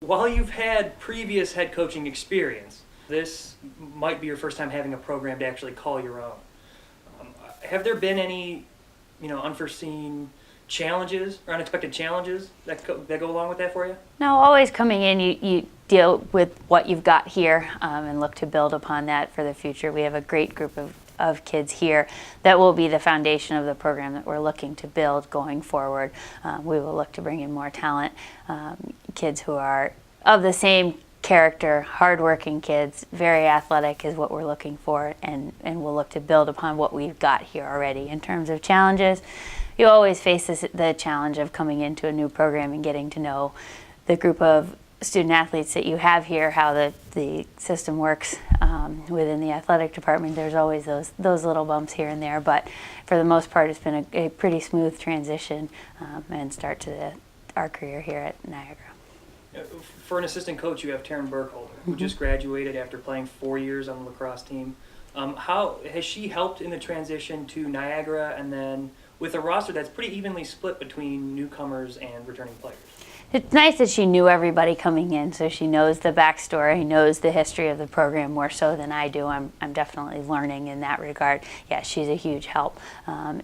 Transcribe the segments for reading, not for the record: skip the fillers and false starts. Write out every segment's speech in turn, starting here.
While you've had previous head coaching experience, this might be your first time having a program to actually call your own. Have there been any, unforeseen challenges or unexpected challenges that go along with that for you? No, always coming in, you deal with what you've got here and look to build upon that for the future. We have a great group of kids here that will be the foundation of the program that we're looking to build going forward. We will look to bring in more talent, kids who are of the same character, hardworking kids, very athletic is what we're looking for, and we'll look to build upon what we've got here already. In terms of challenges, you always face the challenge of coming into a new program and getting to know the group of student athletes that you have here, how the system works within the athletic department. There's always those little bumps here and there, but for the most part it's been a pretty smooth transition and start to our career here at Niagara. For an assistant coach, you have Taryn Burkholder, who just graduated after playing 4 years on the lacrosse team. How has she helped in the transition to Niagara, and then with a roster that's pretty evenly split between newcomers and returning players? It's nice that she knew everybody coming in, so she knows the backstory, knows the history of the program more so than I do. I'm definitely learning in that regard. Yeah, she's a huge help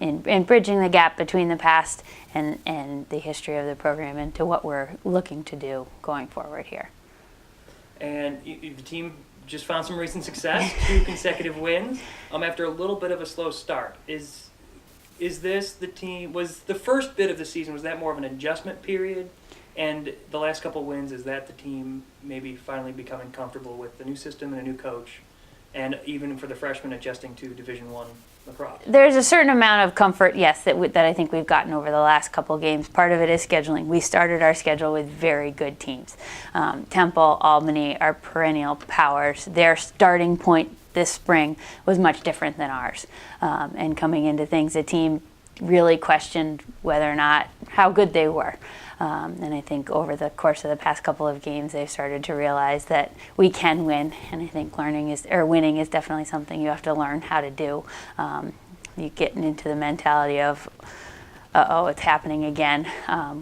in bridging the gap between the past and the history of the program into what we're looking to do going forward here. And the team just found some recent success, 2 consecutive wins after a little bit of a slow start. Is this the team, was the first bit of the season, was that more of an adjustment period? And the last couple wins, is that the team maybe finally becoming comfortable with the new system and a new coach, and even for the freshmen adjusting to Division I lacrosse? There's a certain amount of comfort, yes, that I think we've gotten over the last couple games. Part of it is scheduling. We started our schedule with very good teams. Temple, Albany, our perennial powers. Their starting point this spring was much different than ours. And coming into things, the team really questioned whether or not how good they were. And I think over the course of the past couple of games, they've started to realize that we can win. And I think winning is definitely something you have to learn how to do. You get into the mentality of, uh-oh, it's happening again.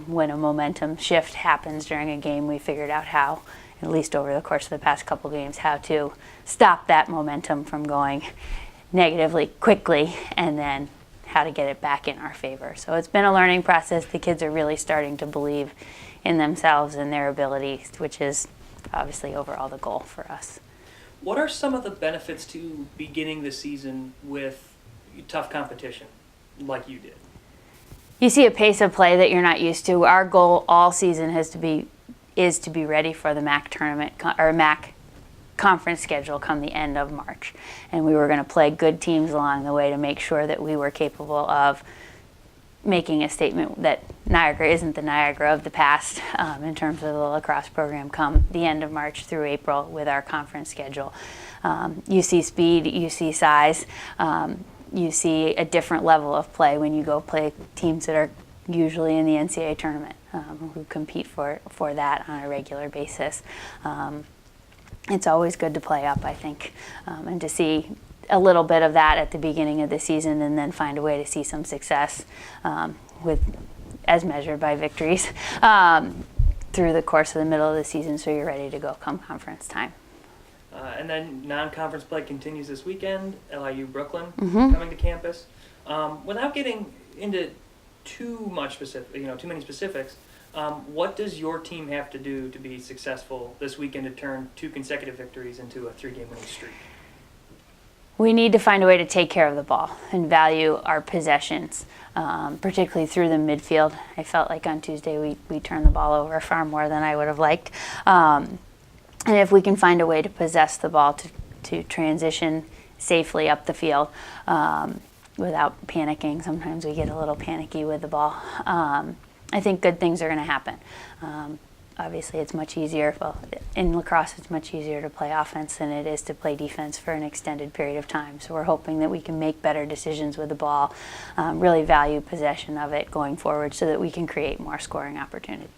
When a momentum shift happens during a game, we figured out how, at least over the course of the past couple of games, how to stop that momentum from going negatively quickly, and then how to get it back in our favor. So it's been a learning process. The kids are really starting to believe in themselves and their abilities, which is obviously overall the goal for us. What are some of the benefits to beginning the season with tough competition like you did? You see a pace of play that you're not used to. Our goal all season is to be ready for the MAC tournament or MAC conference schedule come the end of March, and we were going to play good teams along the way to make sure that we were capable of making a statement that Niagara isn't the Niagara of the past in terms of the lacrosse program come the end of March through April with our conference schedule. You see speed, you see size, you see a different level of play when you go play teams that are usually in the NCAA tournament who compete for that on a regular basis. It's always good to play up, I think, and to see a little bit of that at the beginning of the season, and then find a way to see some success as measured by victories through the course of the middle of the season, so you're ready to go come conference time. And then non-conference play continues this weekend. LIU Brooklyn coming to campus. Without getting into too many specifics. What does your team have to do to be successful this weekend to turn 2 consecutive victories into a 3-game winning streak? We need to find a way to take care of the ball and value our possessions, particularly through the midfield. I felt like on Tuesday we turned the ball over far more than I would have liked. And if we can find a way to possess the ball to transition safely up the field without panicking. Sometimes we get a little panicky with the ball. I think good things are going to happen. Obviously, it's much easier. Well, in lacrosse, it's much easier to play offense than it is to play defense for an extended period of time. So we're hoping that we can make better decisions with the ball, really value possession of it going forward so that we can create more scoring opportunities.